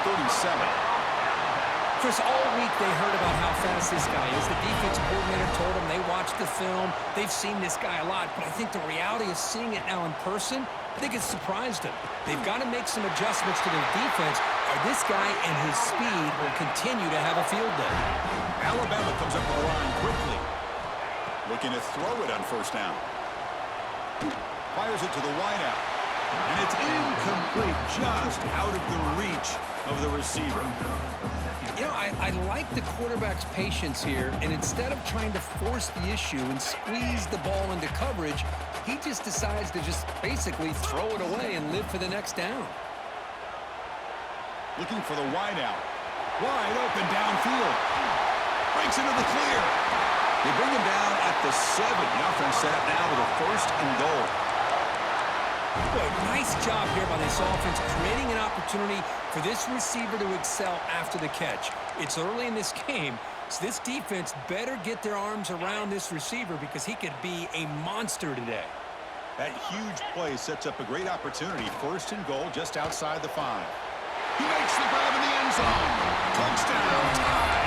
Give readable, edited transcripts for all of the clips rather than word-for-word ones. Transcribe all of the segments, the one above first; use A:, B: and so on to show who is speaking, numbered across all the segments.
A: 37.
B: Chris, all week they heard about how fast this guy is. The defensive coordinator told them they watched the film. They've seen this guy a lot, but I think the reality of seeing it now in person, I think it's surprised them. They've got to make some adjustments to their defense, or this guy and his speed will continue to have a field day.
A: Alabama comes up the line quickly. Looking to throw it on first down. Fires it to the wideout. And it's incomplete, just out of the reach of the receiver.
B: You know, I like the quarterback's patience here, and instead of trying to force the issue and squeeze the ball into coverage, he just decides to just basically throw it away and live for the next down.
A: Looking for the wideout. Wide open downfield. Breaks into the clear. They bring him down at the 7. The offense set up now with a 1st and goal.
B: Boy, nice job here by this offense, creating an opportunity for this receiver to excel after the catch. It's early in this game, so this defense better get their arms around this receiver because he could be a monster today.
A: That huge play sets up a great opportunity. 1st and goal just outside the 5. He makes the grab in the end zone. Touchdown, tied.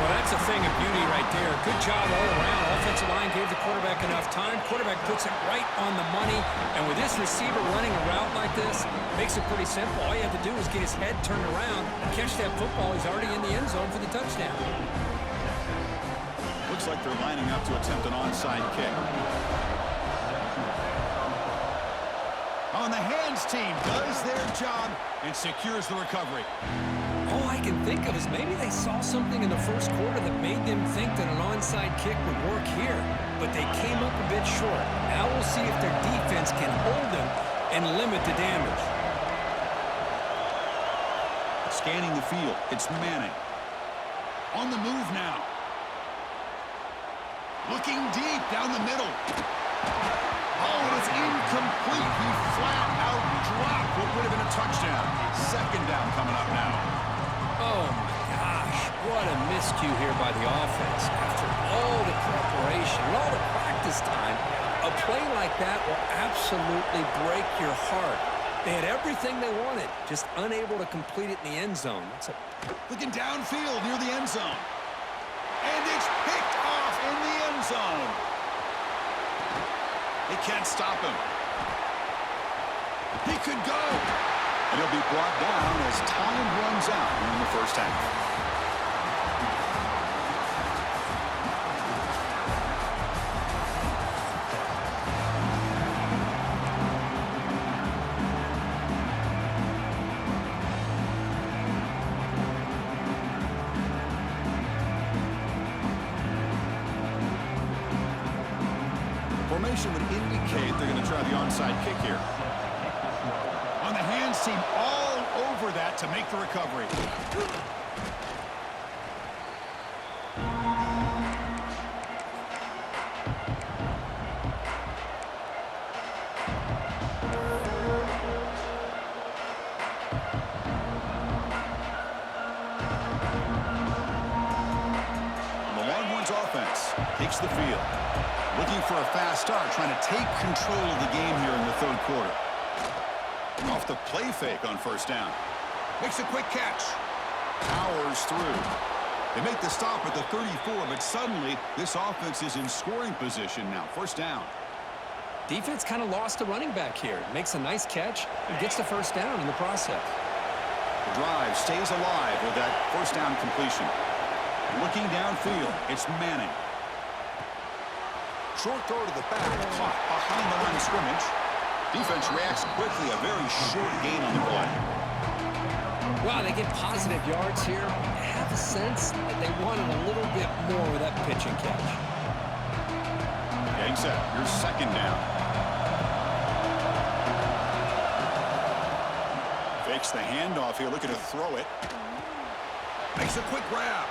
B: Well, that's a thing of beauty right there. Good job all around. Offensive line gave the quarterback enough time. Quarterback puts it right on the money. And with this receiver running a route like this, makes it pretty simple. All you have to do is get his head turned around, catch that football. He's already in the end zone for the touchdown.
A: Looks like they're lining up to attempt an onside kick. On the hands team does their job and secures the recovery.
B: All I can think of is maybe they saw something in the first quarter that made them think that an onside kick would work here, but they came up a bit short. Now we'll see if their defense can hold them and limit the damage.
A: Scanning the field, it's Manning. On the move now. Looking deep down the middle. Oh, and it's incomplete. He flat out dropped what would have been a touchdown. 2nd down coming up now.
B: Oh, my gosh. What a miscue here by the offense. After all the preparation and all the practice time, a play like that will absolutely break your heart. They had everything they wanted, just unable to complete it in the end zone.
A: Looking downfield near the end zone. And it's picked off in the end zone. They can't stop him. He could go. And he'll be brought down as time runs out in the first half. Formation would indicate they're going to try the onside kick here. On the hands team, all over that to make the recovery. The Longhorns offense takes the field. Looking for a fast start, trying to take control of the game here in the 3rd quarter. Off the play fake on first down. Makes a quick catch. Powers through. They make the stop at the 34, but suddenly this offense is in scoring position now. First down.
B: Defense kind of lost a running back here. Makes a nice catch and gets the first down in the process.
A: The drive stays alive with that first down completion. Looking downfield, it's Manning. Short throw to the back, caught behind the line of scrimmage. Defense reacts quickly, a very short gain on the play.
B: Wow, they get positive yards here. I have a sense that they wanted a little bit more with that pitch and catch.
A: Getting set, your 2nd down. Fakes the handoff here, looking to throw it. Makes a quick grab.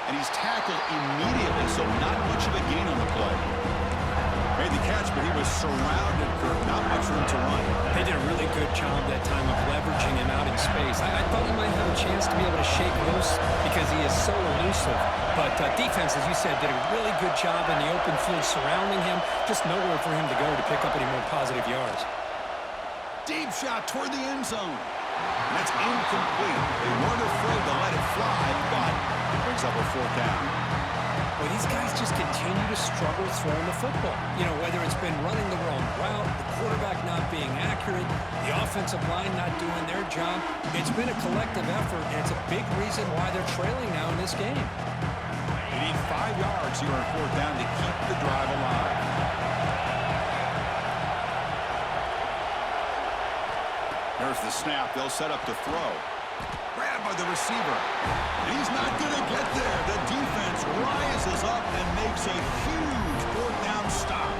A: And he's tackled immediately, so not much of a gain on the play. Made the catch, but he was surrounded, Kirk. Not much room to run.
B: They did a really good job that time of leveraging him out in space. I thought he might have a chance to be able to shake loose because he is so elusive. But defense, as you said, did a really good job in the open field surrounding him. Just nowhere for him to go to pick up any more positive yards.
A: Deep shot toward the end zone. And it's incomplete. They weren't afraid to let it fly, but it brings up a fourth down.
B: Well, these guys just continue to struggle throwing the football. You know, whether it's been running the wrong route, the quarterback not being accurate, the offensive line not doing their job. It's been a collective effort, and it's a big reason why they're trailing now in this game.
A: They need 5 yards here on fourth down to keep the drive alive. There's the snap. They'll set up to throw. Grabbed by the receiver. And he's not going to get there. The defense rises up and makes a huge fourth down stop.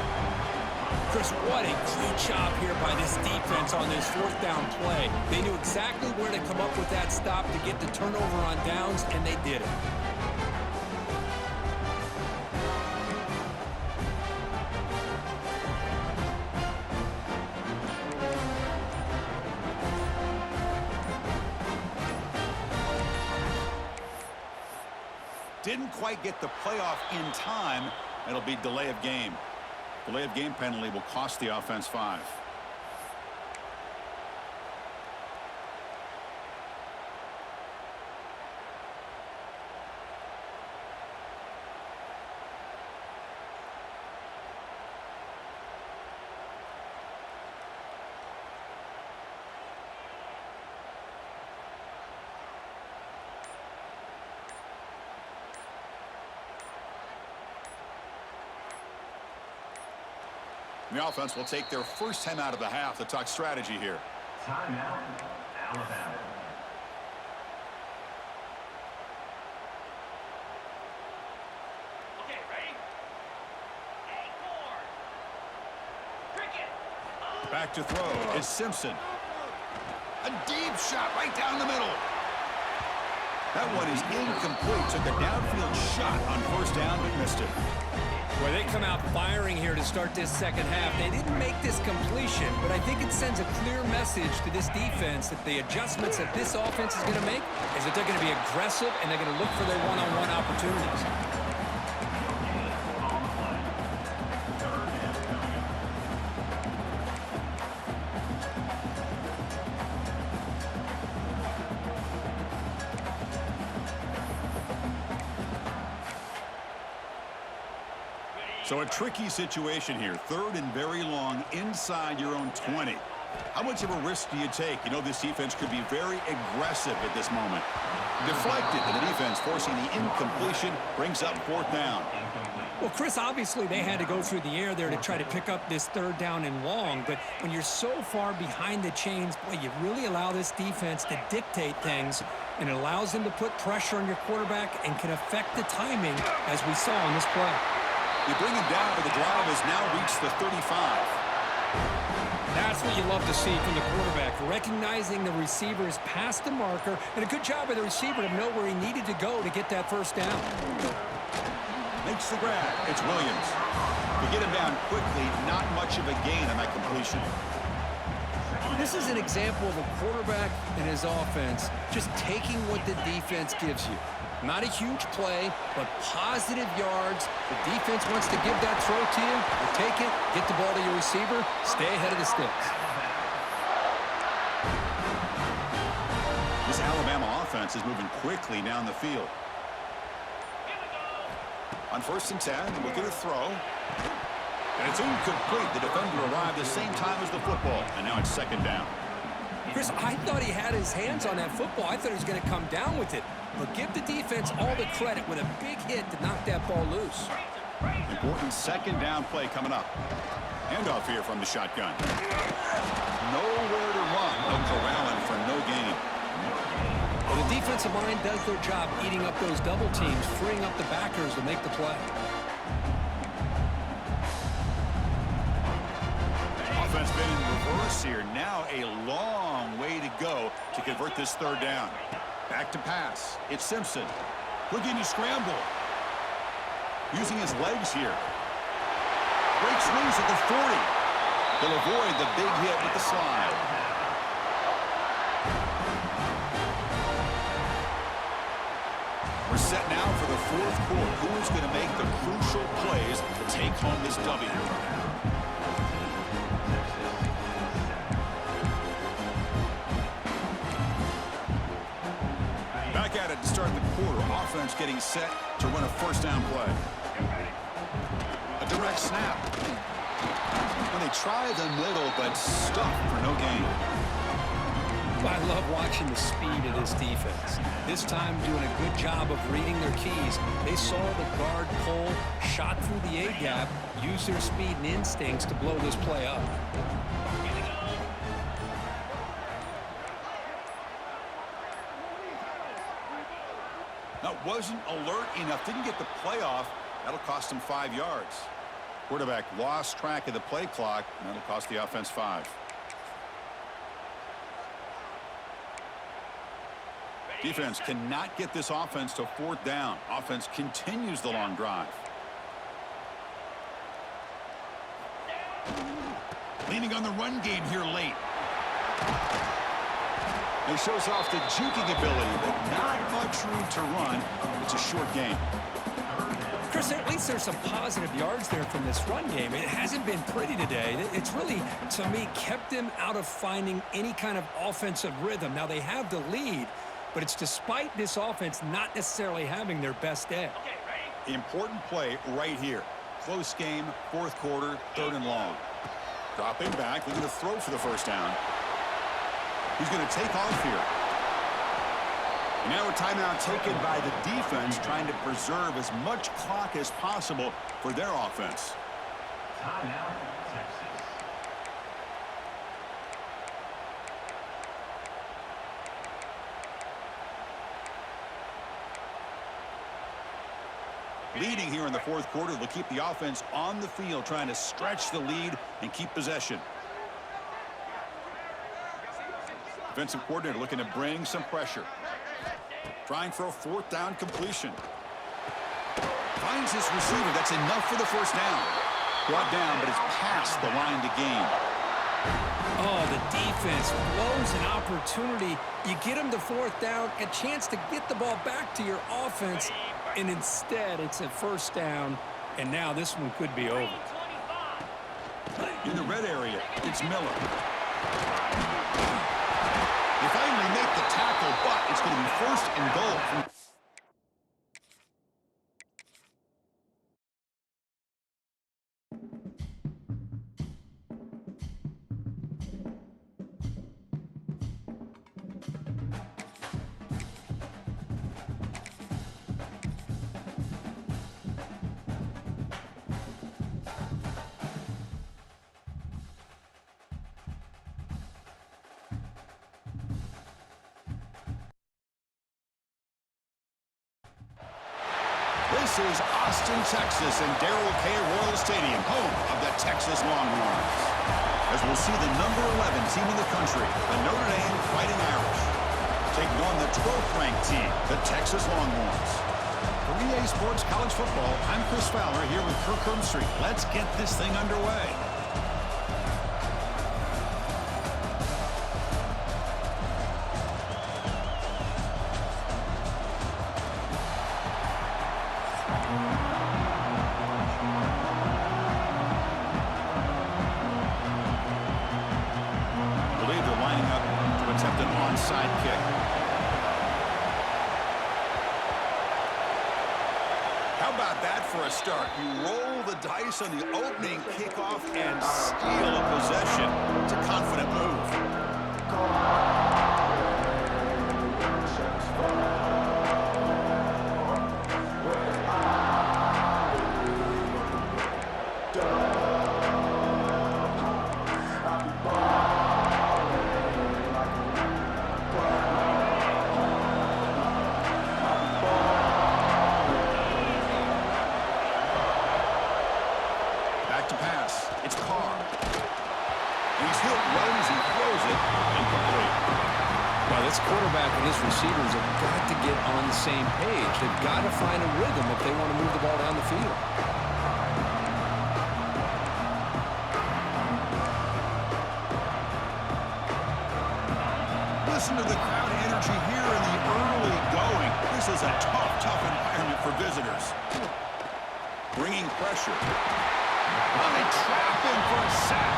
B: Chris, what a great job here by this defense on this fourth down play. They knew exactly where to come up with that stop to get the turnover on downs, and they did it.
A: Didn't quite get the playoff in time. It'll be delay of game. Delay of game penalty will cost the offense 5. The offense will take their first time out of the half to talk strategy here.
C: Timeout, Alabama.
D: Okay, ready? Hey, four. Cricket.
A: Back to throw is Simpson. A deep shot right down the middle. That one is incomplete. Took a downfield shot on first down but missed it.
B: Well, they come out firing here to start this second half. They didn't make this completion, but I think it sends a clear message to this defense that the adjustments that this offense is going to make is that they're going to be aggressive and they're going to look for their one-on-one opportunities.
A: So a tricky situation here. Third and very long inside your own 20. How much of a risk do you take? You know this defense could be very aggressive at this moment. Deflected, and the defense forcing the incompletion brings up fourth down.
B: Well, Chris, obviously they had to go through the air there to try to pick up this third down and long, but when you're so far behind the chains, boy, you really allow this defense to dictate things, and it allows them to put pressure on your quarterback and can affect the timing, as we saw in this play.
A: You bring him down, but the drive has now reached the 35.
B: That's what you love to see from the quarterback, recognizing the receiver is past the marker, and a good job by the receiver to know where he needed to go to get that first down.
A: Makes the grab. It's Williams. To get him down quickly, not much of a gain on that completion.
B: This is an example of a quarterback and his offense just taking what the defense gives you. Not a huge play, but positive yards. The defense wants to give that throw to you. You take it, get the ball to your receiver, stay ahead of the sticks.
A: This Alabama offense is moving quickly down the field. On first and 10, look at a throw. And it's incomplete. The defender arrived the same time as the football, and now it's second down.
B: Chris, I thought he had his hands on that football. I thought he was going to come down with it. But give the defense all the credit with a big hit to knock that ball loose.
A: Important second down play coming up. Handoff here from the shotgun. Nowhere to run. No corralling for no gain.
B: Well, the defensive line does their job eating up those double teams, freeing up the backers to make the play.
A: Offense been in reverse here. Now a long way to go to convert this third down. Back to pass. It's Simpson. Looking to scramble. Using his legs here. Breaks loose at the 40. They'll avoid the big hit with the slide. We're set now for the fourth quarter. Who's going to make the crucial plays to take home this W? at it to start the quarter. Offense getting set to run a first down play. A direct snap. When they try the middle, but stuck for no gain.
B: I love watching the speed of this defense. This time doing a good job of reading their keys. They saw the guard pull, shot through the A-gap, used their speed and instincts to blow this play up.
A: That wasn't alert enough. Didn't get the play off. That'll cost him 5 yards. Quarterback lost track of the play clock. And that'll cost the offense 5. Defense cannot get this offense to 4th down. Offense continues the long drive. Leaning on the run game here late. He shows off the juking ability, but not much room to run. It's a short game.
B: Chris, at least there's some positive yards there from this run game. It hasn't been pretty today. It's really, to me, kept them out of finding any kind of offensive rhythm. Now, they have the lead, but it's despite this offense not necessarily having their best day.
D: Okay, ready?
A: Important play right here. Close game, 4th quarter, 3rd and long. Dropping back, looking to throw for the first down. He's going to take off here. And now a timeout taken by the defense, trying to preserve as much clock as possible for their offense.
C: Timeout, Texas.
A: Leading here in the 4th quarter, they'll keep the offense on the field, trying to stretch the lead and keep possession. Defensive coordinator looking to bring some pressure. Trying for a 4th down completion. Finds his receiver. That's enough for the first down. Brought down, but it's past the line to gain.
B: Oh, the defense blows an opportunity. You get them to 4th down, a chance to get the ball back to your offense, and instead it's a first down, and now this one could be over.
D: 25.
A: In the red area, it's Miller. They finally make the tackle, but it's going to be 1st and goal. This is Austin, Texas, and Darrell K. Royal Stadium, home of the Texas Longhorns. As we'll see the number 11 team in the country, the Notre Dame Fighting Irish, taking on the 12th-ranked team, the Texas Longhorns. For EA Sports College Football, I'm Chris Fowler here with Kirk Herbstreit. Let's get this thing underway. Start. You roll the dice on the opening kickoff and steal a possession. It's a confident move.
B: Quarterback and his receivers have got to get on the same page. They've got to find a rhythm if they want to move the ball down the field.
A: Listen to the crowd energy here in the early going. This is a tough environment for visitors. Bringing pressure. Oh, they trap him for a sack.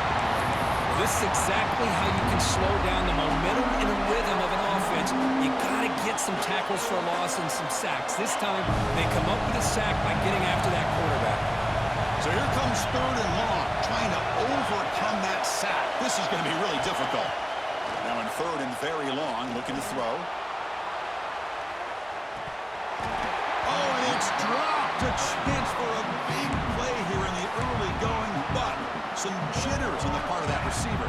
B: This is exactly how you can slow down the momentum and rhythm of an offense. You got to get some some tackles for a loss and some sacks. This time, they come up with a sack by getting after that quarterback.
A: So here comes 3rd and long, trying to overcome that sack. This is going to be really difficult. Now in 3rd and very long, looking to throw. Oh, and it's dropped. A chance for a big play here in the early going, but some jitters on the part of that receiver.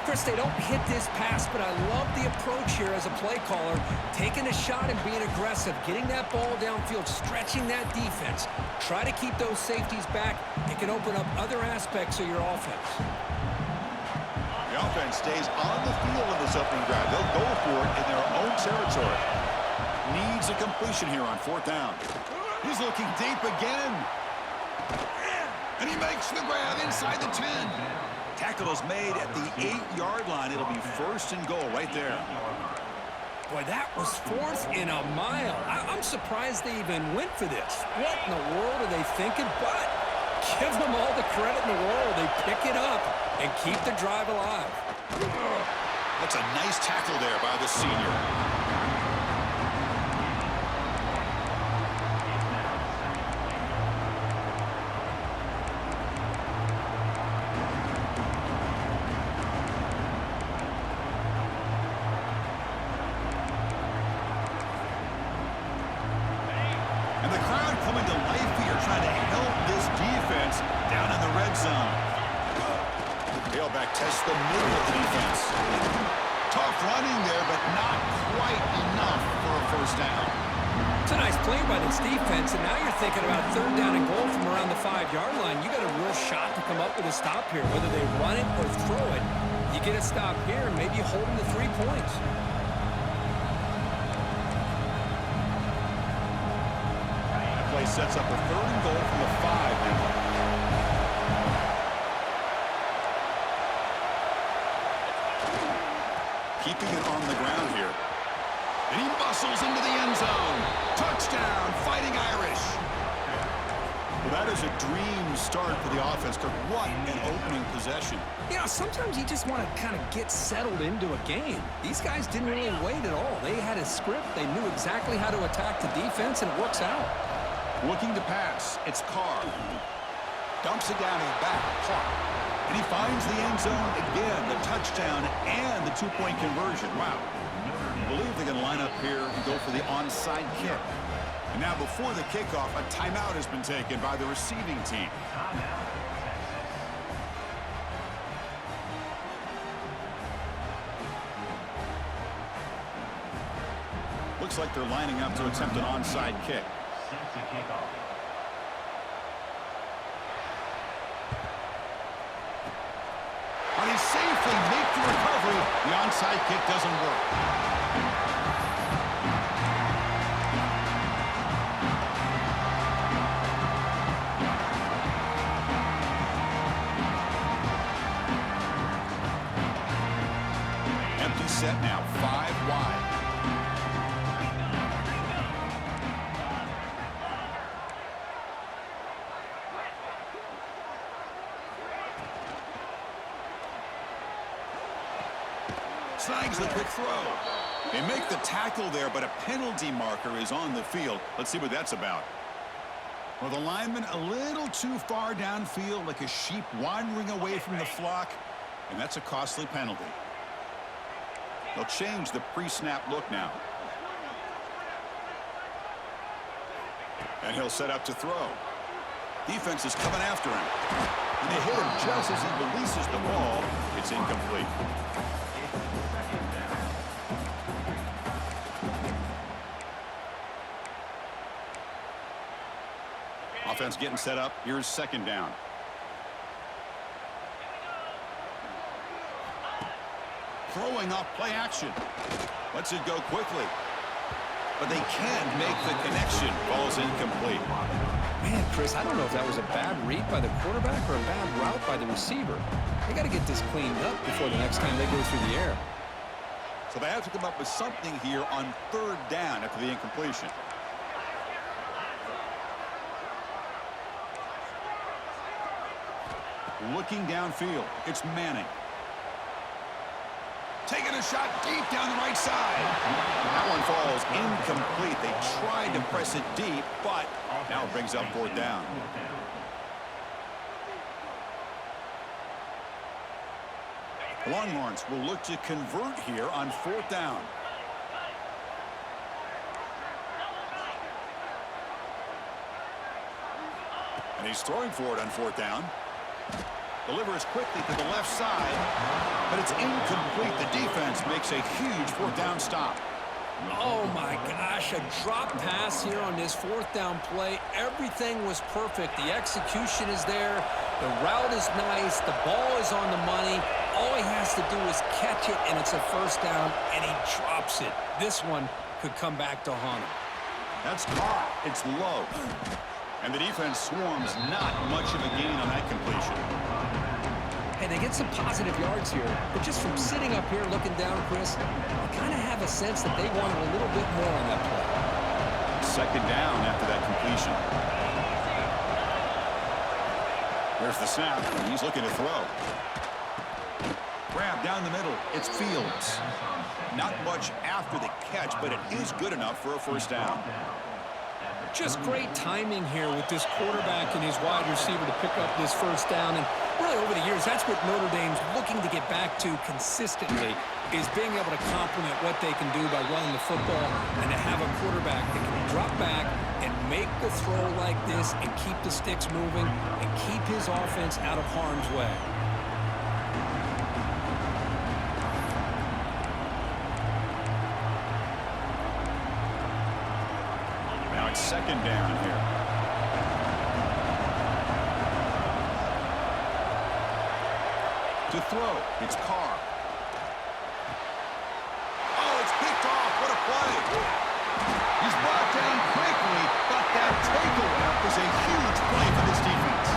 B: Chris, they don't hit this pass, but I love the approach here as a play caller. Taking a shot and being aggressive, getting that ball downfield, stretching that defense. Try to keep those safeties back. It can open up other aspects of your offense.
A: The offense stays on the field in this opening drive. They'll go for it in their own territory. Needs a completion here on 4th down. He's looking deep again. And he makes the grab inside the 10. Tackle is made at the 8-yard line. It'll be 1st and goal right there.
B: Boy, that was 4th and a mile. I'm surprised they even went for this. What in the world are they thinking? But give them all the credit in the world. They pick it up and keep the drive alive.
A: That's a nice tackle there by the senior. Test the middle of the defense. Tough running there, but not quite enough for a 1st down.
B: It's a nice play by this defense, and now you're thinking about 3rd down and goal from around the 5-yard line. You got a real shot to come up with a stop here. Whether they run it or throw it, you get a stop here, and maybe you hold them to 3 points.
A: That play sets up a 3rd and goal from the 5 now. Keeping it on the ground here. And he muscles into the end zone. Touchdown, Fighting Irish. Well, that is a dream start for the offense. What an opening possession.
B: You know, sometimes you just want to kind of get settled into a game. These guys didn't really wait at all. They had a script. They knew exactly how to attack the defense, and it works out.
A: Looking to pass. It's Carr. Dumps it down to the back. Clark. And he finds the end zone again, the touchdown and the 2-point conversion. Wow. I believe they're going to line up here and go for the onside kick. And now before the kickoff, a timeout has been taken by the receiving team. Looks like they're lining up to attempt an onside kick.
C: Set to kick off.
A: And he safely makes the recovery. The onside kick doesn't work. Empty set now, 5 wide. Snags the quick throw. They make the tackle there, but a penalty marker is on the field. Let's see what that's about. Well, the lineman a little too far downfield, like a sheep wandering away from the flock, and that's a costly penalty. They'll change the pre-snap look now. And he'll set up to throw. Defense is coming after him. And they hit him just as he releases the ball. It's incomplete. Offense getting set up. Here's 2nd down. Throwing off play action. Lets it go quickly. But they can't make the connection. Ball's incomplete.
B: Man, Chris, I don't know if that was a bad read by the quarterback or a bad route by the receiver. They got to get this cleaned up before the next time they go through the air.
A: So they have to come up with something here on 3rd down after the incompletion. Looking downfield, it's Manning. Taking a shot deep down the right side. That one falls incomplete. They tried to press it deep, but now it brings up fourth down. The Longhorns will look to convert here on fourth down. And he's throwing for it on fourth down. Delivers quickly to the left side, but it's incomplete. The defense makes a huge fourth down stop.
B: Oh my gosh, a drop pass here on this fourth down play. Everything was perfect. The execution is there. The route is nice. The ball is on the money. All he has to do is catch it, and it's a first down, and he drops it. This one could come back to haunt him.
A: That's caught. It's low. And the defense swarms. Not much of a gain on that completion.
B: Hey, they get some positive yards here, but just from sitting up here looking down, Chris, I kind of have a sense that they wanted a little bit more on that play.
A: Second down after that completion. There's the snap, and he's looking to throw. Grab down the middle. It's Fields. Not much after the catch, but it is good enough for a first down.
B: Just great timing here with this quarterback and his wide receiver to pick up this first down. And really over the years, that's what Notre Dame's looking to get back to consistently, is being able to complement what they can do by running the football and to have a quarterback that can drop back and make the throw like this and keep the sticks moving and keep his offense out of harm's way.
A: Second down here. To throw, it's Carr. Oh, it's picked off. What a play. He's brought down quickly, but that takeaway is a huge play for this defense.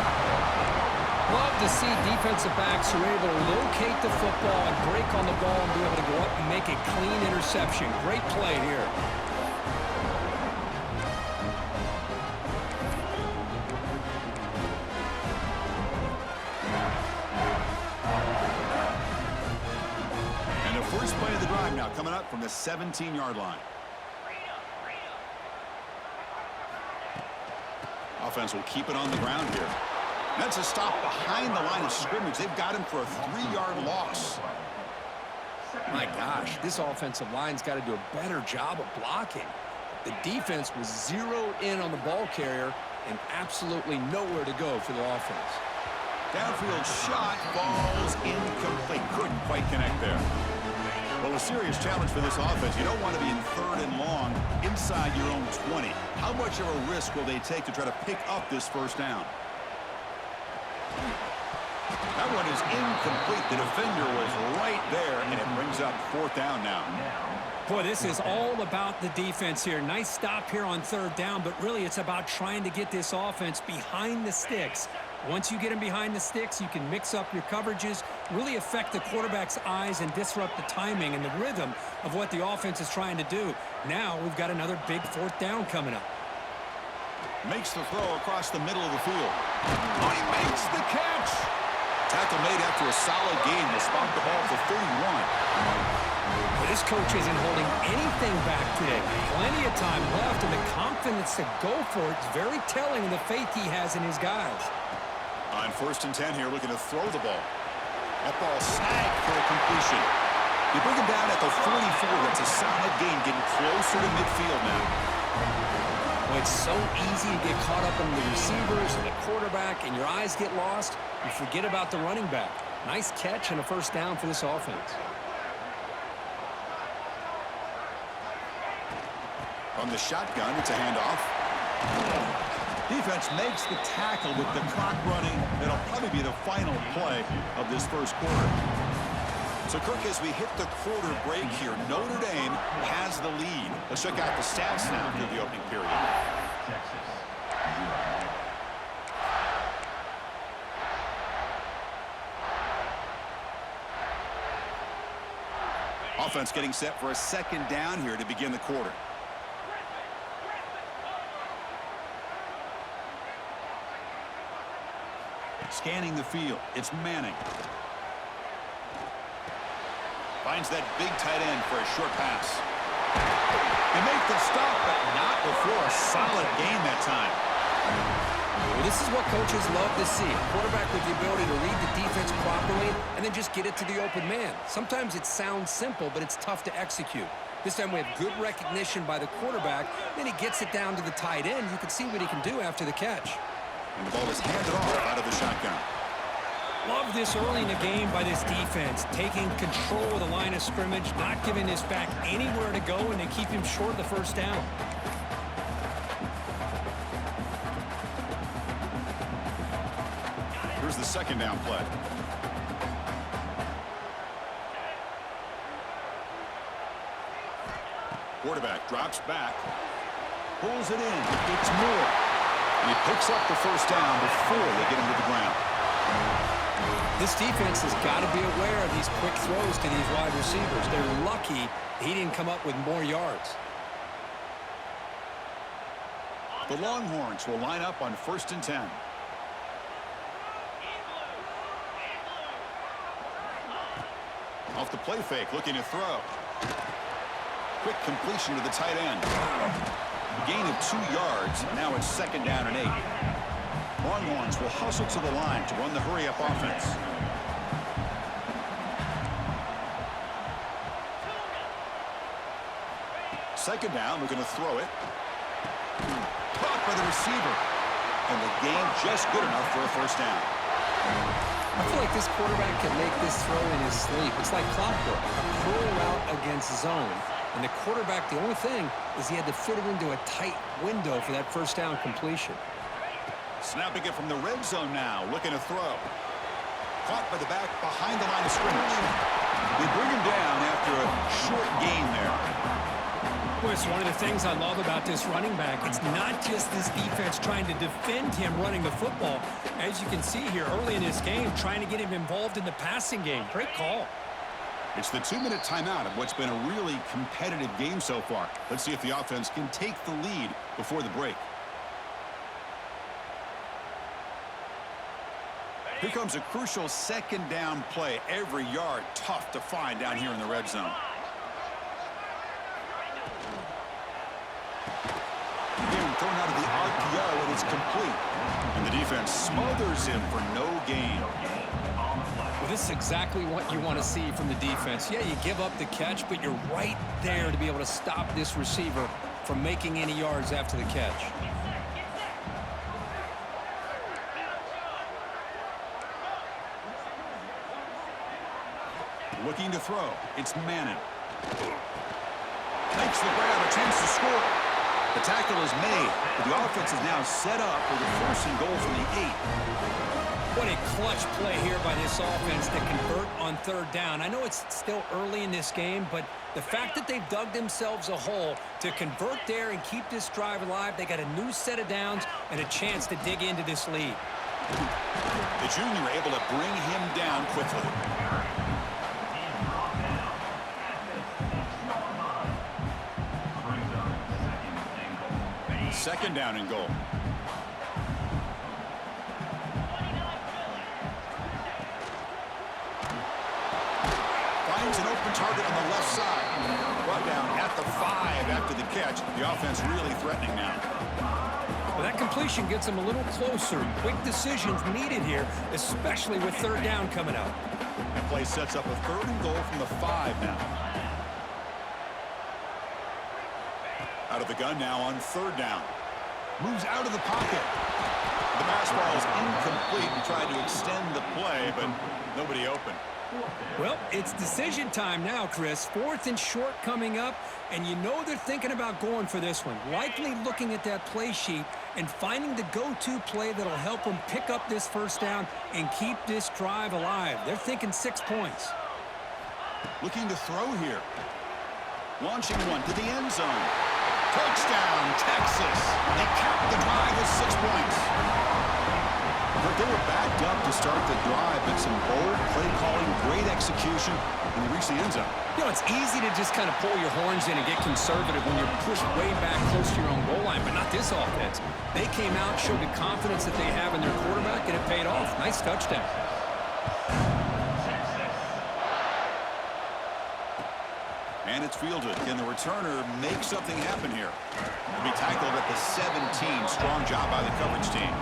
B: Love to see defensive backs who are able to locate the football and break on the ball and be able to go up and make a clean interception. Great play here.
A: Now coming up from the 17-yard line. Offense will keep it on the ground here. That's a stop behind the line of scrimmage. They've got him for a 3-yard loss.
B: My gosh, this offensive line's got to do a better job of blocking. The defense was zeroed in on the ball carrier and absolutely nowhere to go for the offense.
A: Downfield shot falls incomplete. Couldn't quite connect there. Well, a serious challenge for this offense. You don't want to be in third and long inside your own 20. How much of a risk will they take to try to pick up this first down? That one is incomplete. The defender was right there, and it brings up fourth down now.
B: Boy, this is all about the defense here. Nice stop here on third down, but really it's about trying to get this offense behind the sticks. Once you get him behind the sticks, you can mix up your coverages, really affect the quarterback's eyes and disrupt the timing and the rhythm of what the offense is trying to do. Now we've got another big fourth down coming up.
A: Makes the throw across the middle of the field. Oh, he makes the catch! Tackle made after a solid gain. They spot the ball for 31.
B: But this coach isn't holding anything back today. Plenty of time left, and the confidence to go for it is very telling of the faith he has in his guys.
A: On 1st and 10 here, looking to throw the ball. That ball snagged for a completion. You bring him down at the 44. That's a solid gain, getting closer to midfield now.
B: Well, it's so easy to get caught up in the receivers and the quarterback, and your eyes get lost. You forget about the running back. Nice catch and a first down for this offense.
A: From the shotgun, it's a handoff. Defense makes the tackle with the clock running. That'll probably be the final play of this first quarter. So, Kirk, as we hit the quarter break here, Notre Dame has the lead. Let's check out the stats now through the opening period. Offense getting set for a second down here to begin the quarter. Scanning the field, it's Manning. Finds that big tight end for a short pass. They make the stop, but not before a solid gain that time.
B: Well, this is what coaches love to see. A quarterback with the ability to read the defense properly and then just get it to the open man. Sometimes it sounds simple, but it's tough to execute. This time we have good recognition by the quarterback. Then he gets it down to the tight end. You can see what he can do after the catch.
A: And the ball is handed off out of the shotgun.
B: Love this early in the game by this defense, taking control of the line of scrimmage, not giving this back anywhere to go, and they keep him short of the first down.
A: Here's the second down play. Quarterback drops back, pulls it in. It's Moore. And he picks up the first down before they get him to the ground.
B: This defense has got to be aware of these quick throws to these wide receivers. They're lucky he didn't come up with more yards.
A: The Longhorns will line up on 1st and 10. Off the play fake, looking to throw. Quick completion to the tight end. Gain of 2 yards. Now it's 2nd down and 8. Longhorns will hustle to the line to run the hurry-up offense. Second down, looking to throw it. Caught by the receiver. And the gain just good enough for a first down.
B: I feel like this quarterback can make this throw in his sleep. It's like clockwork, a pro route against zone. And the quarterback, the only thing is he had to fit it into a tight window for that first down completion.
A: Snapping it from the red zone now, looking to throw. Caught by the back behind the line of scrimmage. They bring him down after a short gain there.
B: Well, it's one of the things I love about this running back. It's not just this defense trying to defend him running the football. As you can see here early in this game, trying to get him involved in the passing game. Great call.
A: It's the 2-minute timeout of what's been a really competitive game so far. Let's see if the offense can take the lead before the break. Here comes a crucial 2nd down play. Every yard tough to find down here in the red zone. Again, thrown out of the RPO, and it's complete. And the defense smothers him for no gain.
B: Well, this is exactly what you want to see from the defense. Yeah, you give up the catch, but you're right there to be able to stop this receiver from making any yards after the catch.
A: Looking to throw. It's Manning. Makes the grab, a chance to score. The tackle is made, but the offense is now set up with a 1st and goal from the 8.
B: What a clutch play here by this offense to convert on 3rd down. I know it's still early in this game, but the fact that they've dug themselves a hole to convert there and keep this drive alive, they got a new set of downs and a chance to dig into this lead.
A: The junior able to bring him down quickly. Second down and goal. Finds an open target on the left side. Brought down at the 5 after the catch. The offense really threatening now.
B: Well, that completion gets them a little closer. Quick decisions needed here, especially with 3rd down coming up.
A: That play sets up a 3rd and goal from the 5 now. Out of the gun now on 3rd down. Moves out of the pocket. The pass ball is incomplete. He tried to extend the play, but nobody open.
B: Well, it's decision time now, Chris. 4th and short coming up, and you know they're thinking about going for this one. Likely looking at that play sheet and finding the go-to play that'll help them pick up this first down and keep this drive alive. They're thinking 6 points.
A: Looking to throw here. Launching one to the end zone. Touchdown, Texas. They capped the drive with 6 points. But they were backed up to start the drive, but some bold play calling, great execution, and they reached the end zone.
B: You know, it's easy to just kind of pull your horns in and get conservative when you're pushed way back close to your own goal line, but not this offense. They came out, showed the confidence that they have in their quarterback, and it paid off. Nice touchdown.
A: And it's fielded. Can the returner make something happen here? He'll be tackled at the 17. Strong job by the coverage team.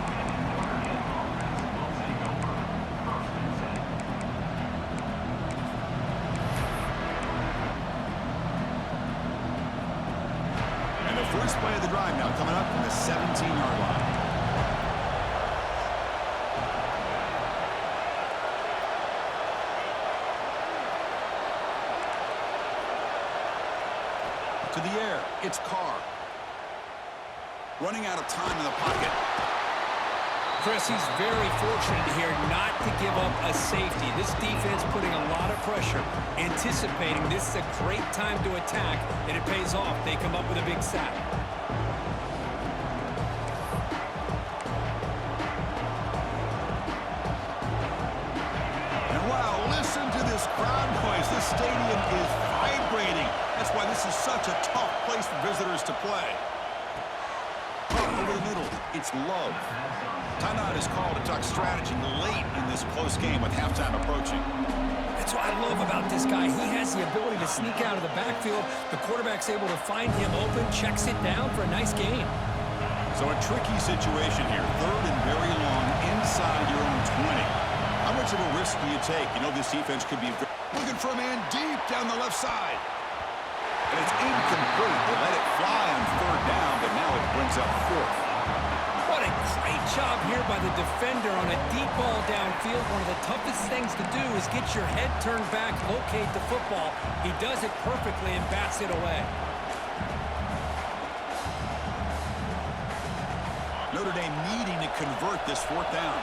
A: And the first play of the drive now coming up from the 17-yard line. To the air, it's Carr. Running out of time in the pocket.
B: Chris, he's very fortunate here not to give up a safety. This defense putting a lot of pressure, anticipating this is a great time to attack, and it pays off. They come up with a big sack.
A: And wow, listen to this crowd noise. This stadium is vibrating. That's why this is such a tough place for visitors to play. Over the middle, it's Love. Timeout is called to talk strategy late in this close game with halftime approaching.
B: That's what I love about this guy. He has the ability to sneak out of the backfield. The quarterback's able to find him open, checks it down for a nice gain.
A: So a tricky situation here. Third and very long inside your own 20. How much of a risk do you take? You know this defense could be looking for a man deep down the left side. And it's incomplete. They let it fly on third down, but now it brings up fourth.
B: What a great job here by the defender on a deep ball downfield. One of the toughest things to do is get your head turned back, locate the football. He does it perfectly and bats it away.
A: Notre Dame needing to convert this fourth down.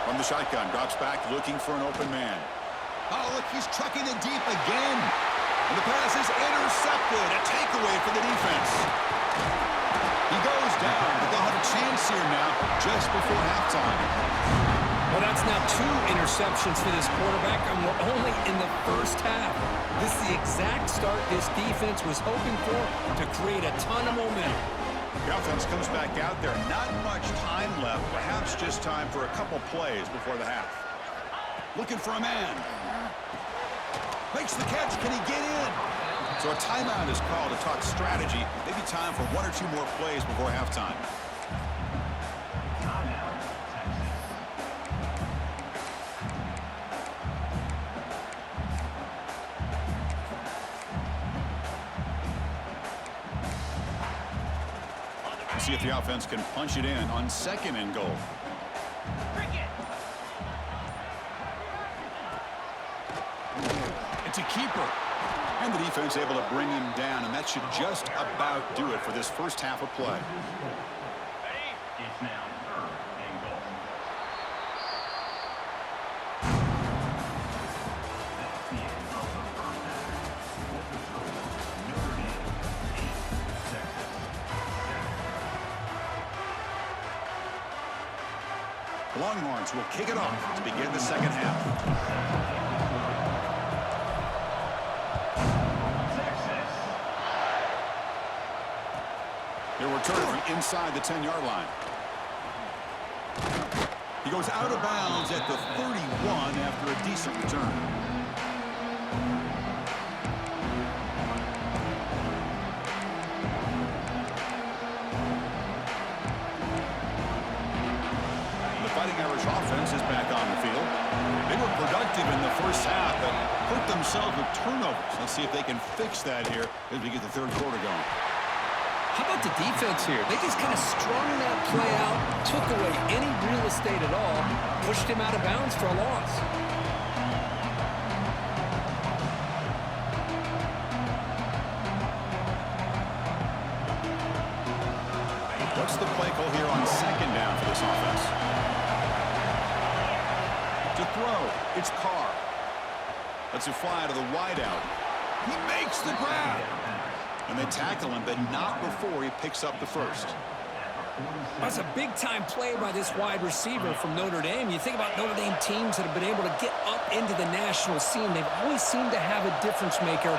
A: From the shotgun, drops back, looking for an open man. Oh, look, he's trucking it deep again. And the pass is intercepted. A takeaway for the defense. He goes down, but they'll have a chance here now just before halftime.
B: Well, that's now 2 interceptions for this quarterback, and we're only in the first half. This is the exact start this defense was hoping for to create a ton of momentum.
A: The offense comes back out there. Not much time left. Perhaps just time for a couple plays before the half. Looking for a man. Makes the catch. Can he get in? So a timeout is called to talk strategy. Maybe time for 1 or 2 more plays before halftime. See if the offense can punch it in on 2nd and goal. It's a keeper. And the defense able to bring him down, and that should just about do it for this first half of play.
C: It's now 3rd and goal. That's the end of the first half. With the score, Notre Dame 8, Texas 7.
A: The Longhorns will kick it off to begin the second half. He'll return from inside the 10-yard line. He goes out of bounds at the 31 after a decent return. The Fighting Irish offense is back on the field. They were productive in the first half, but hurt themselves with turnovers. Let's see if they can fix that here as we get the third quarter going.
B: How about the defense here? They just kind of strung that play out, took away any real estate at all, pushed him out of bounds for a loss.
A: What's the play call here on 2nd down for this offense? To throw, it's Carr. Lets it fly to the wideout. He makes the grab. And they tackle him, but not before he picks up the first.
B: That's a big-time play by this wide receiver from Notre Dame. You think about Notre Dame teams that have been able to get up into the national scene. They've always seemed to have a difference maker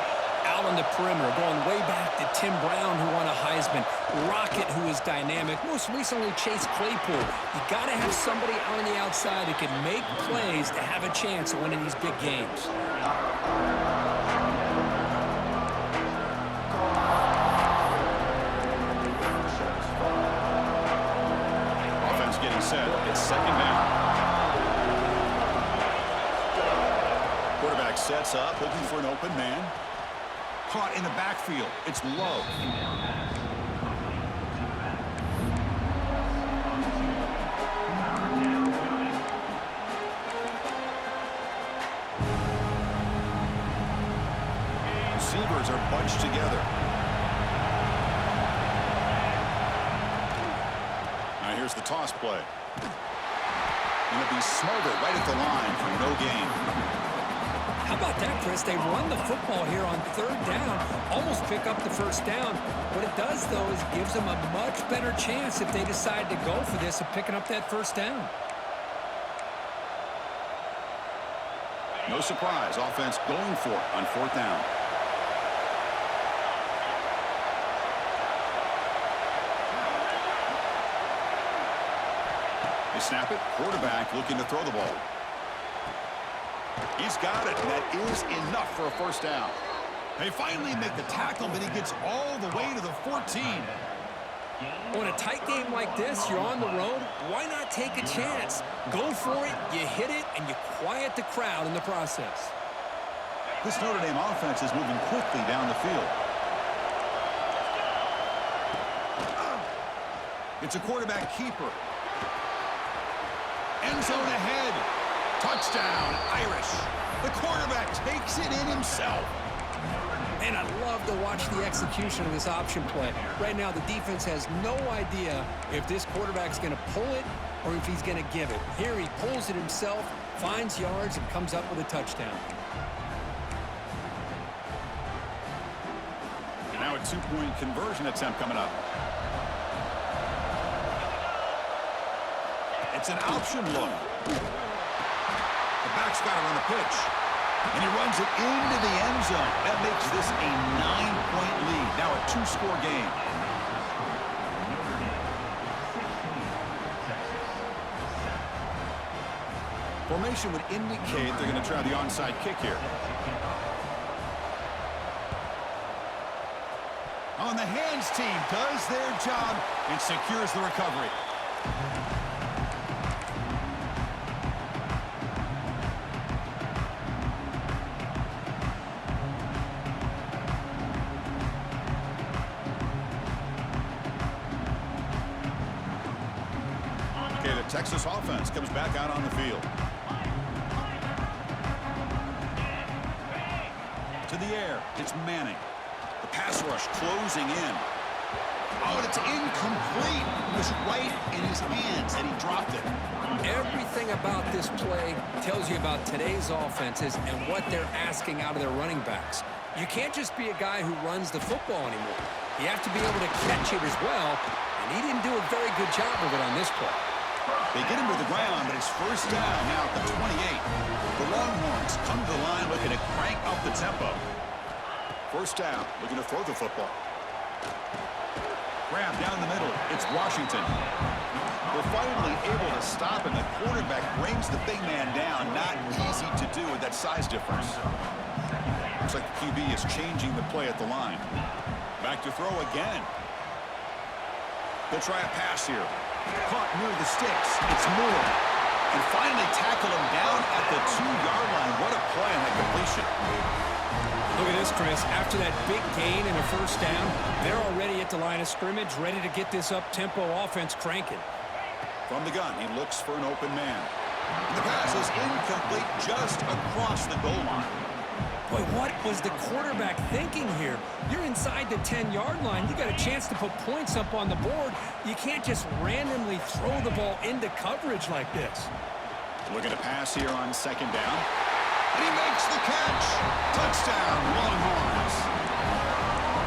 B: Out on the perimeter, going way back to Tim Brown, who won a Heisman. Rocket, who is dynamic. Most recently, Chase Claypool. You got to have somebody on the outside that can make plays to have a chance of winning these big games.
A: Offense getting set. It's second down. Quarterback sets up, looking for an open man. Caught in the backfield. It's low. Receivers are bunched together. Now here's the toss play. Going to be smothered right at the line for no gain.
B: How about that, Chris? They run the football here on third down, almost pick up the first down. What it does, though, is it gives them a much better chance if they decide to go for this of picking up that first down.
A: No surprise, offense going for it on fourth down. They snap it, quarterback looking to throw the ball. He's got it, and that is enough for a first down. They finally make the tackle, but he gets all the way to the 14.
B: Well, in a tight game like this, you're on the road. Why not take a chance? Go for it, you hit it, and you quiet the crowd in the process.
A: This Notre Dame offense is moving quickly down the field. It's a quarterback keeper. End zone ahead. Touchdown, Irish. The quarterback takes it in himself.
B: And I love to watch the execution of this option play. Right now, the defense has no idea if this quarterback's going to pull it or if he's going to give it. Here he pulls it himself, finds yards, and comes up with a touchdown.
A: And now a two-point conversion attempt coming up. It's an option look. The back's got it on the pitch. And he runs it into the end zone. That makes this a 9-point lead. Now a two-score game. Formation would indicate they're going to try the onside kick here. On the hands team does their job and secures the recovery. Texas offense comes back out on the field. To the air, it's Manning. The pass rush closing in. Oh, it's incomplete. It was right in his hands, and he dropped it.
B: Everything about this play tells you about today's offenses and what they're asking out of their running backs. You can't just be a guy who runs the football anymore. You have to be able to catch it as well, and he didn't do a very good job of it on this play.
A: They get him to the ground, but it's first down now at the 28. The Longhorns come to the line looking to crank up the tempo. First down, looking to throw the football. Grab down the middle. It's Washington. They're finally able to stop, and the quarterback brings the big man down. Not easy to do with that size difference. Looks like the QB is changing the play at the line. Back to throw again. They'll try a pass here. Caught near the sticks. It's Moore. And finally tackle him down at the 2-yard line. What a play on that completion.
B: Look at this, Chris. After that big gain and a first down, they're already at the line of scrimmage, ready to get this up-tempo offense cranking.
A: From the gun, he looks for an open man. And the pass is incomplete just across the goal line.
B: Boy, what was the quarterback thinking here? You're inside the 10-yard line. You got a chance to put points up on the board. You can't just randomly throw the ball into coverage like this.
A: Looking to pass here on second down. And he makes the catch. Touchdown, Longhorns.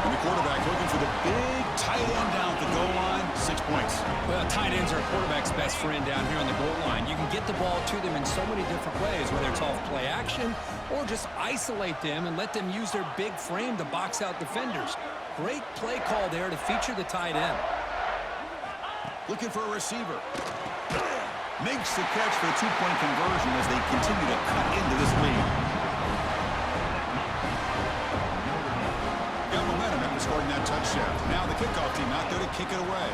A: And the quarterback looking for the big tight end down at the goal line. 6 points.
B: Well, tight ends are a quarterback's best friend down here on the goal line. You can get the ball to them in so many different ways, whether it's off play action or just isolate them and let them use their big frame to box out defenders. Great play call there to feature the tight end.
A: Looking for a receiver. Makes the catch for a 2-point conversion as they continue to cut into this lead. Got momentum after scoring that touchdown. Now the kickoff team out there to kick it away.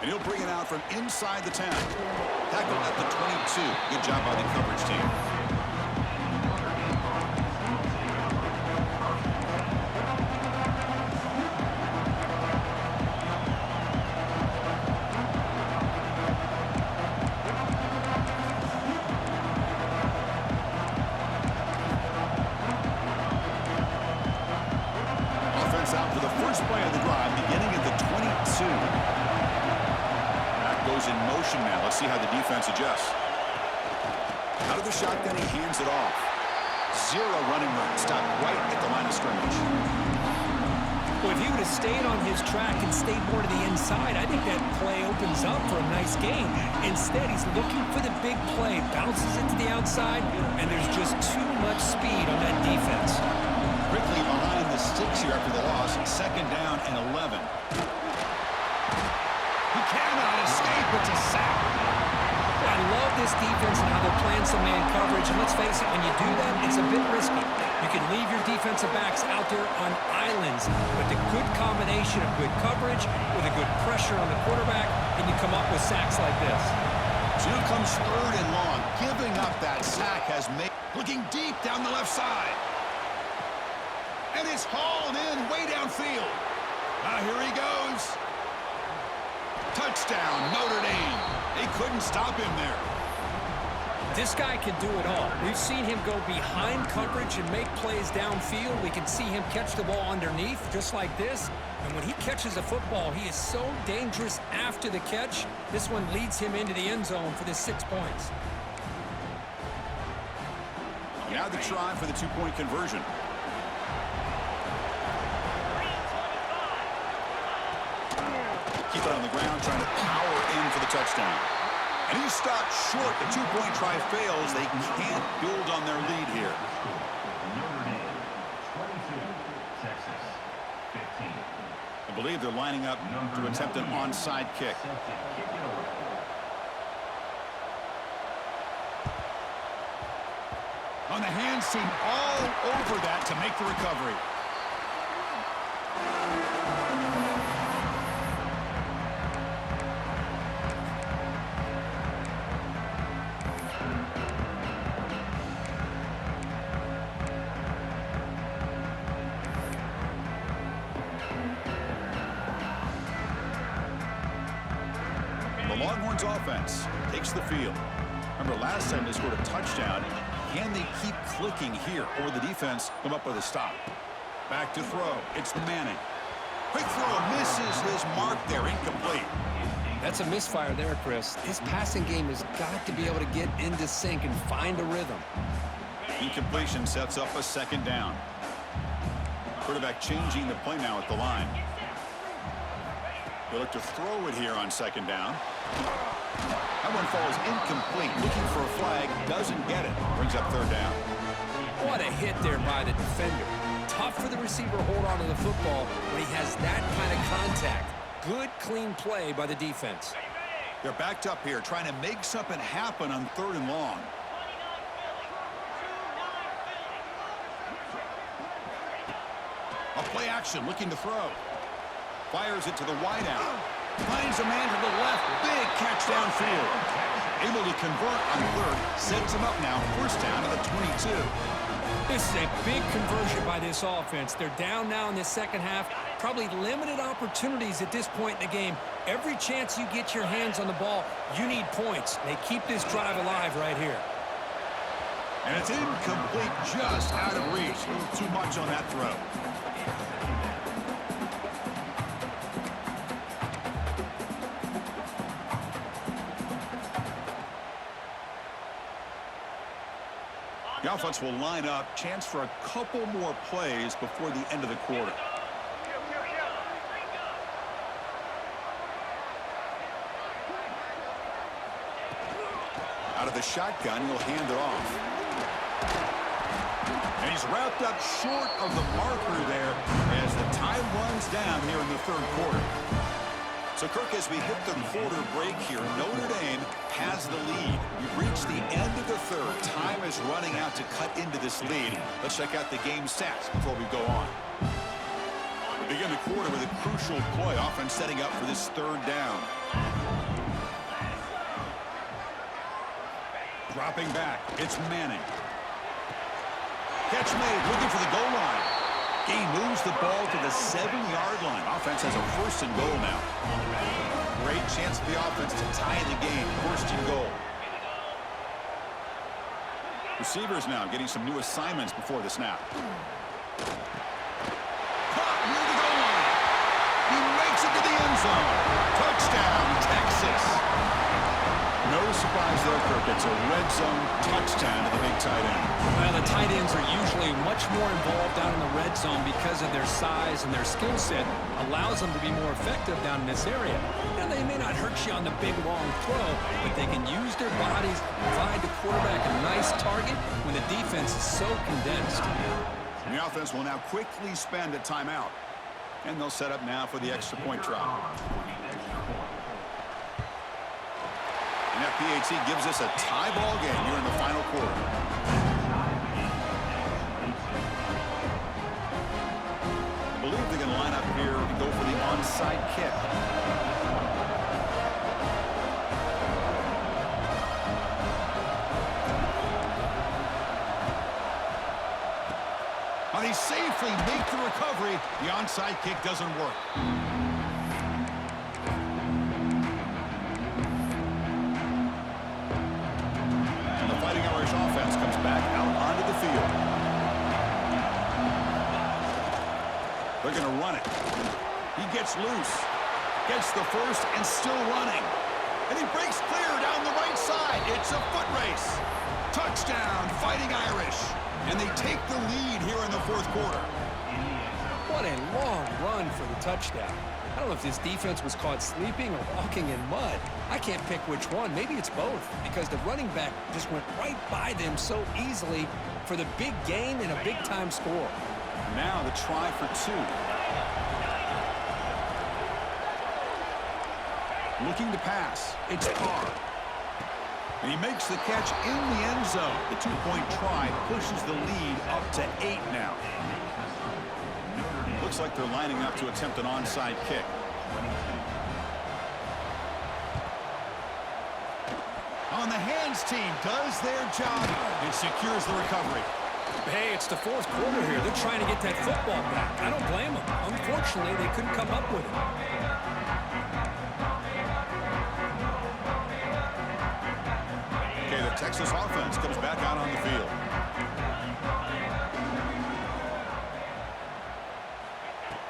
A: And he'll bring it out from inside the 10. Tackled at the 22. Good job by the coverage team. Offense out for the first play of the drive, beginning at the 22. Goes in motion now. Let's see how the defense adjusts. Out of the shotgun, he hands it off. Zero running room. Stopped right at the line of scrimmage.
B: Well, if he would have stayed on his track and stayed more to the inside, I think that play opens up for a nice game. Instead, he's looking for the big play. Bounces it to the outside, and there's just too much speed on that defense.
A: Quickly behind the sticks here after the loss. 2nd down and 11. He cannot escape. It's a sack.
B: I love this defense and how they're playing some man coverage. And let's face it, when you do that, it's a bit risky. You can leave your defensive backs out there on islands, but the good combination of good coverage with a good pressure on the quarterback, and you come up with sacks like this.
A: So here comes 3rd and long. Giving up that sack has made. Looking deep down the left side. And it's hauled in way downfield. Now here he goes. Touchdown, Notre Dame. They couldn't stop him there.
B: This guy can do it all. We've seen him go behind coverage and make plays downfield. We can see him catch the ball underneath, just like this. And when he catches a football, he is so dangerous after the catch. This one leads him into the end zone for the 6 points.
A: Now the try for the 2-point conversion. Keep it on the ground, trying to power in for the touchdown. And he stopped short. The 2-point try fails. They can't build on their lead here.
C: Notre Dame, 22. Texas, 15.
A: I believe they're lining up to attempt an onside kick.
C: Set to kick it away.
A: On the hands team all over that to make the recovery. The Longhorns offense takes the field. Remember, last time they scored a touchdown. Can they keep clicking here, or the defense come up with a stop? Back to throw. It's Manning. Quick throw, misses his mark there, incomplete.
B: That's a misfire there, Chris. His passing game has got to be able to get into sync and find a rhythm.
A: Incompletion sets up a 2nd down. Quarterback changing the play now at the line. They'll look to throw it here on 2nd down. That one falls incomplete. Looking for a flag, doesn't get it. Brings up 3rd down.
B: What a hit there by the defender. Tough for the receiver to hold on to the football when he has that kind of contact. Good, clean play by the defense.
A: They're backed up here, trying to make something happen on 3rd and long. A play action, looking to throw. Fires it to the wideout. Finds a man to the left. Big catch downfield. Able to convert on 3rd. Sets him up now. 1st down to the 22.
B: This is a big conversion by this offense. They're down now in the 2nd half. Probably limited opportunities at this point in the game. Every chance you get your hands on the ball, you need points. They keep this drive alive right here.
A: And it's incomplete, just out of reach. A little too much on that throw. The offense will line up. Chance for a couple more plays before the end of the quarter. Out of the shotgun, he'll hand it off. And he's wrapped up short of the marker there as the time runs down here in the third quarter. So, Kirk, as we hit the quarter break here, Notre Dame has the lead. We've reached the end of the third. Time is running out to cut into this lead. Let's check out the game stats before we go on. We begin the quarter with a crucial play. Offense setting up for this third down. Dropping back. It's Manning. Catch made. Looking for the goal line. He moves the ball to the 7-yard line. Offense has a first and goal now. Great chance for the offense to tie the game. First and goal. Receivers now getting some new assignments before the snap. Caught near the goal line. He makes it to the end zone. Touchdown, Texas. No surprise there, Kirk. It's a red zone touchdown to the big tight end.
B: Well, the tight ends are usually much more involved down in the red zone because of their size and their skill set allows them to be more effective down in this area. Now, they may not hurt you on the big, long throw, but they can use their bodies, provide the quarterback a nice target when the defense is so condensed.
A: And the offense will now quickly spend a timeout. And they'll set up now for the extra point try. And that PAT gives us a tie ball game here in the final quarter. I believe they're going to line up here and go for the onside kick. Well, they safely make the recovery. The onside kick doesn't work. Offense comes back out onto the field. They're going to run it. He gets loose. Gets the first and still running. And he breaks clear down the right side. It's a foot race. Touchdown, Fighting Irish. And they take the lead here in the fourth quarter.
B: What a long run for the touchdown. I don't know if this defense was caught sleeping or walking in mud. I can't pick which one. Maybe it's both because the running back just went right by them so easily for the big gain and a big-time score.
A: Now the try for two. Looking to pass. It's Carr. And he makes the catch in the end zone. The two-point try pushes the lead up to 8 now. Looks like they're lining up to attempt an onside kick. On the hands team does their job and secures the recovery.
B: Hey, it's the fourth quarter here. They're trying to get that football back. I don't blame them. Unfortunately, they couldn't come up with it.
A: Okay, the Texas offense comes back out on the field.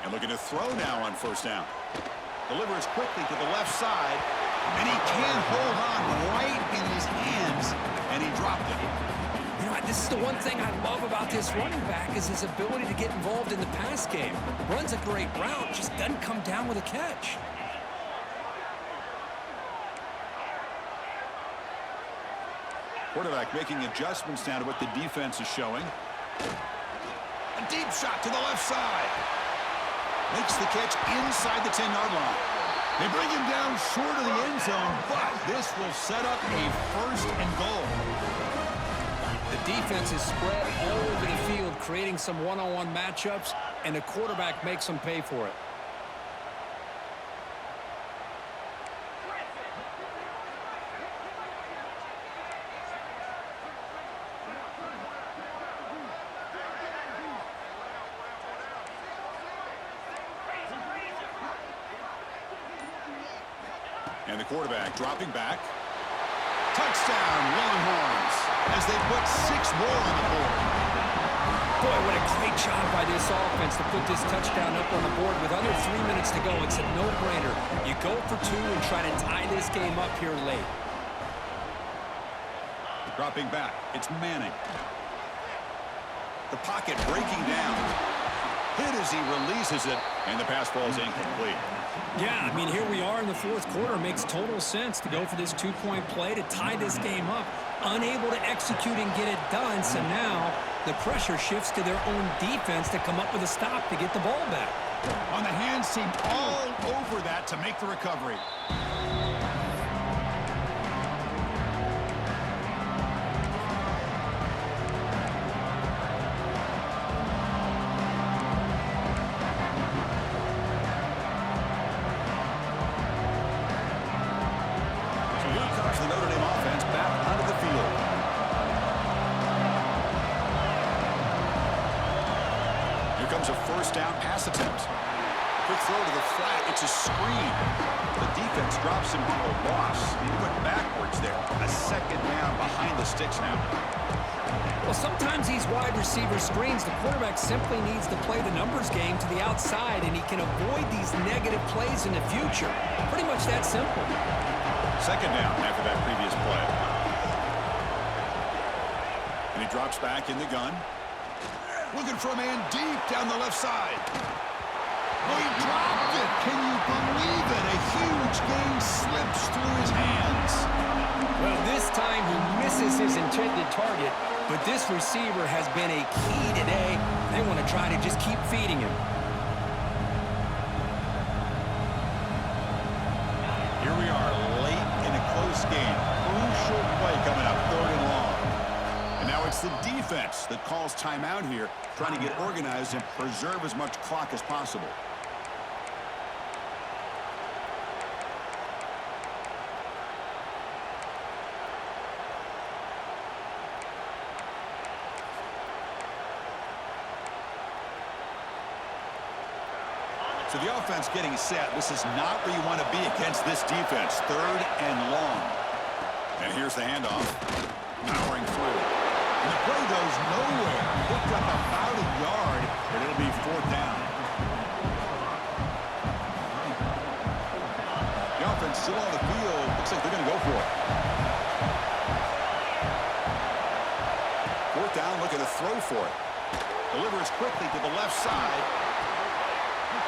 A: And looking to throw now on first down. Delivers quickly to the left side. And he can't hold on right in his hands. And he dropped it.
B: You know what? This is the one thing I love about this running back is his ability to get involved in the pass game. Runs a great route, just doesn't come down with a catch.
A: Quarterback making adjustments now to what the defense is showing. A deep shot to the left side. Makes the catch inside the 10-yard line. They bring him down short of the end zone, but this will set up a first and goal.
B: The defense is spread all over the field, creating some one-on-one matchups, and the quarterback makes them pay for it.
A: And the quarterback dropping back. Touchdown, Longhorns, as they put 6 more on the board.
B: Boy, what a great job by this offense to put this touchdown up on the board with under 3 minutes to go. It's a no-brainer. You go for 2 and try to tie this game up here late.
A: Dropping back, it's Manning. The pocket breaking down. Hit as he releases it, and the pass ball is incomplete.
B: Yeah, I mean, here we are in the fourth quarter. Makes total sense to go for this two-point play to tie this game up. Unable to execute and get it done, so now the pressure shifts to their own defense to come up with a stop to get the ball back.
A: On the hands team all over that to make the recovery. So here comes the Notre Dame offense back onto the field. Here comes a first down pass attempt. Quick throw to the flat. It's a screen. The defense drops him to a loss. He went backwards there. A second down behind the sticks now.
B: Well, sometimes these wide receiver screens, the quarterback simply needs to play the numbers game to the outside, and he can avoid these negative plays in the future. Pretty much that simple.
A: Second down after that previous play. And he drops back in the gun. Looking for a man deep down the left side. Oh, he dropped it. Can you believe it? A huge gain slips through his hands.
B: Well, this time he misses his intended target, but this receiver has been a key today. They want to try to just keep feeding him.
A: Here we are late in a close game. Crucial play coming up, third and long. And now it's the defense that calls timeout here, trying to get organized and preserve as much clock as possible. So the offense getting set. This is not where you want to be against this defense. Third and long. And here's the handoff. Powering through. And the play goes nowhere. Picked up about a yard, but it'll be fourth down. The offense still on the field. Looks like they're going to go for it. Fourth down, looking to throw for it. Delivers quickly to the left side.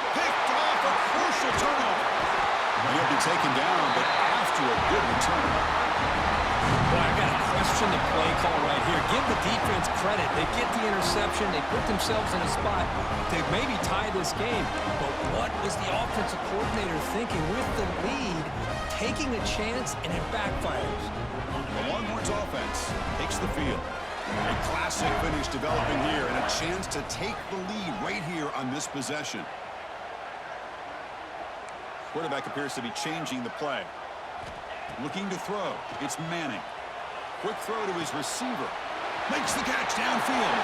A: Picked off, a crucial turnover. He'll be taken down, but after a good return.
B: Boy, I got to question the play call right here. Give the defense credit. They get the interception. They put themselves in a spot to maybe tie this game. But what was the offensive coordinator thinking with the lead, taking a chance, and it backfires?
A: The Longhorns offense takes the field. A classic finish developing here, and a chance to take the lead right here on this possession. Quarterback appears to be changing the play. Looking to throw. It's Manning. Quick throw to his receiver. Makes the catch downfield.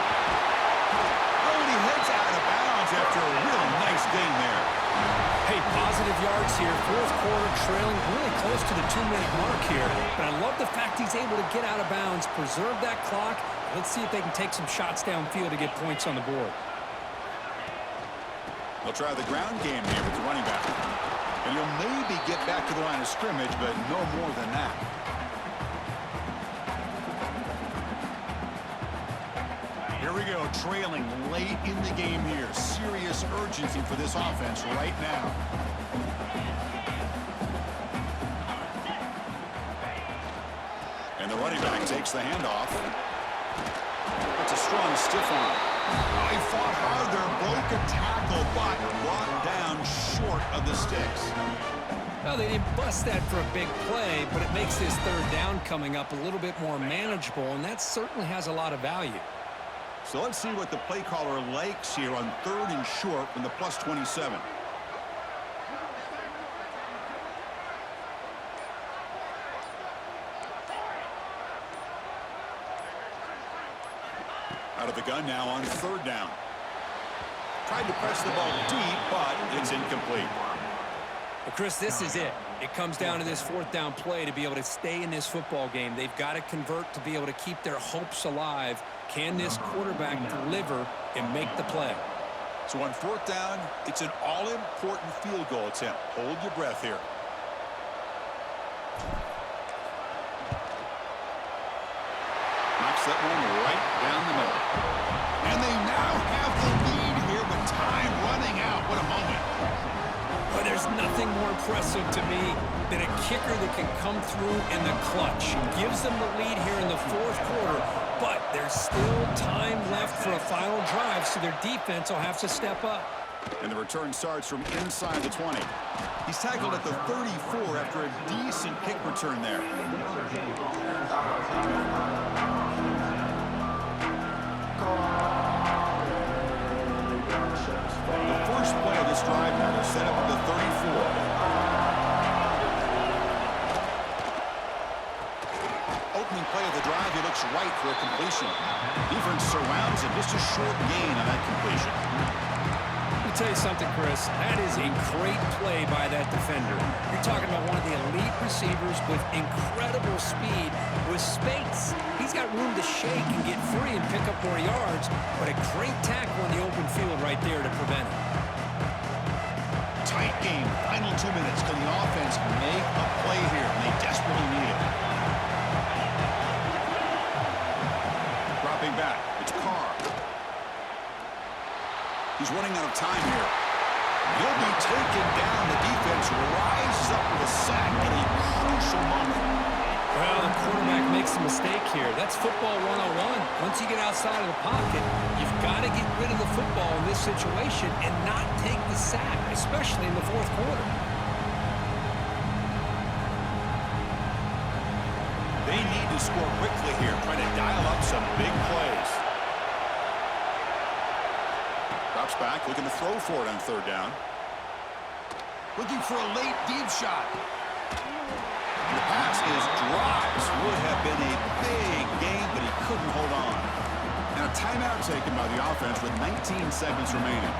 A: Oh, and he heads out of bounds after a real nice gain there.
B: Hey, positive yards here. Fourth quarter trailing really close to the 2-minute mark here. But I love the fact he's able to get out of bounds, preserve that clock. Let's see if they can take some shots downfield to get points on the board.
A: They'll try the ground game here with the running back. And he'll maybe get back to the line of scrimmage, but no more than that. Here we go, trailing late in the game here. Serious urgency for this offense right now. And the running back takes the handoff. That's a strong stiff arm. Oh, he fought hard there, broke a tackle, but brought down short of the sticks.
B: Well, they didn't bust that for a big play, but it makes this third down coming up a little bit more manageable, and that certainly has a lot of value.
A: So let's see what the play caller likes here on third and short from the plus 27. Out of the gun now on third down. Tried to press the ball deep, but it's incomplete.
B: But Chris, this is it. It comes down to this fourth down play to be able to stay in this football game. They've got to convert to be able to keep their hopes alive. Can this quarterback deliver and make the play?
A: So on fourth down, it's an all-important field goal attempt. Hold your breath here. Knocks that one right down the middle. And they now have the lead here with time running out. What a moment.
B: But there's nothing more impressive to me than a kicker that can come through in the clutch. Gives them the lead here in the fourth quarter, but there's still time left for a final drive, so their defense will have to step up.
A: And the return starts from inside the 20. He's tackled at the 34 after a decent kick return there. The first play of this drive now is set up at the 34. Opening play of the drive, he looks right for a completion. Defense surrounds him, just a short gain on that completion.
B: Let me tell you something, Chris. That is a great play by that defender. You're talking about one of the elite receivers with incredible speed, with space. He's got room to shake and get free and pick up more yards, but a great tackle in the open field right there to prevent it.
A: Tight game, final 2 minutes. Can the offense make a play here? And they desperately need it. Dropping back, it's Carr. He's running out of time here. He'll be taken down. The defense rises up with a sack at a crucial moment.
B: Well, the quarterback makes a mistake here. That's football 101. Once you get outside of the pocket, you've got to get rid of the football in this situation and not take the sack, especially in the fourth quarter.
A: They need to score quickly here, trying to dial up some big plays. Drops back, looking to throw for it on third down. Looking for a late deep shot. The pass is dropped. Would have been a big gain, but he couldn't hold on. And a timeout taken by the offense with 19 seconds remaining.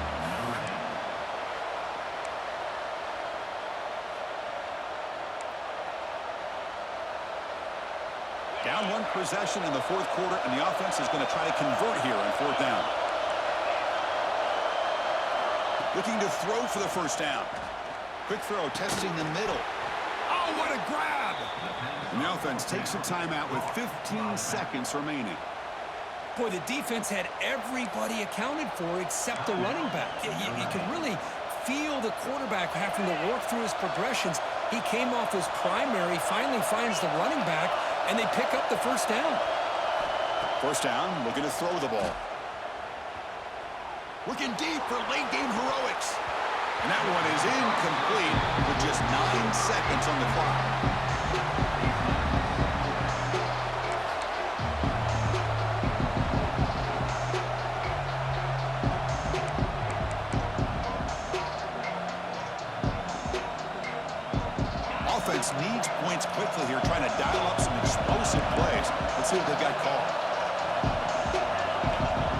A: Down one possession in the fourth quarter, and the offense is going to try to convert here on fourth down. Looking to throw for the first down. Quick throw, testing the middle. Oh, what a grab! And the offense takes a timeout with 15 seconds remaining.
B: Boy, the defense had everybody accounted for except the running back. You can really feel the quarterback having to work through his progressions. He came off his primary, finally finds the running back, and they pick up the first down.
A: First down, looking to throw the ball. Looking deep for late game heroics. And that one is incomplete with just 9 seconds on the clock. Offense needs points quickly here, trying to dial up some explosive plays. Let's see what they've got called.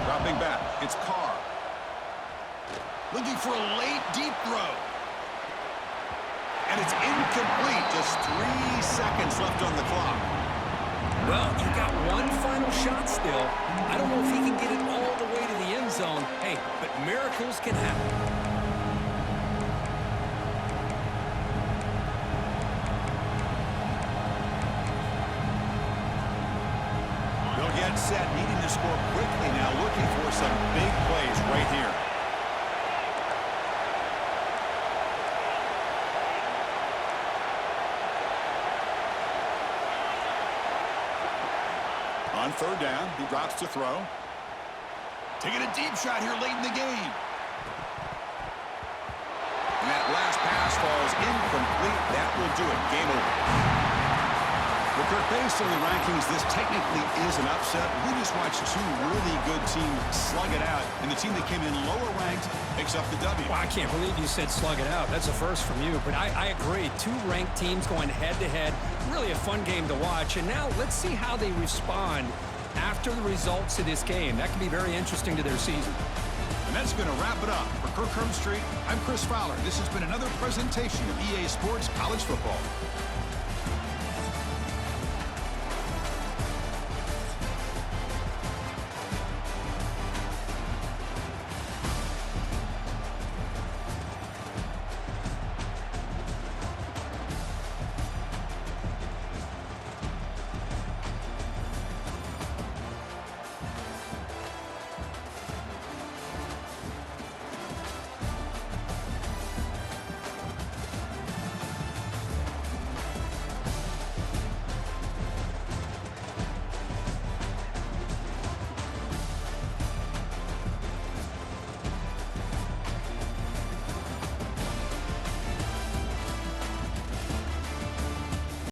A: Dropping back, it's Carr. Looking for a late deep throw. And it's incomplete. Just 3 seconds left on the clock.
B: Well, you got one final shot still. I don't know if he can get it all the way to the end zone. Hey, but miracles can happen.
A: They'll get set, needing to score quickly now, looking for some big plays right here. On third down, he drops to throw. Taking a deep shot here late in the game. And that last pass falls incomplete. That will do it. Game over. Well, Kirk, based on the rankings, this technically is an upset. We just watched two really good teams slug it out, and the team that came in lower ranked picks up the W.
B: Well, I can't believe you said slug it out. That's a first from you, but I agree. Two ranked teams going head-to-head. Really a fun game to watch, and now let's see how they respond after the results of this game. That can be very interesting to their season.
A: And that's going to wrap it up. For Kirk Herbstreit, I'm Chris Fowler. This has been another presentation of EA Sports College Football.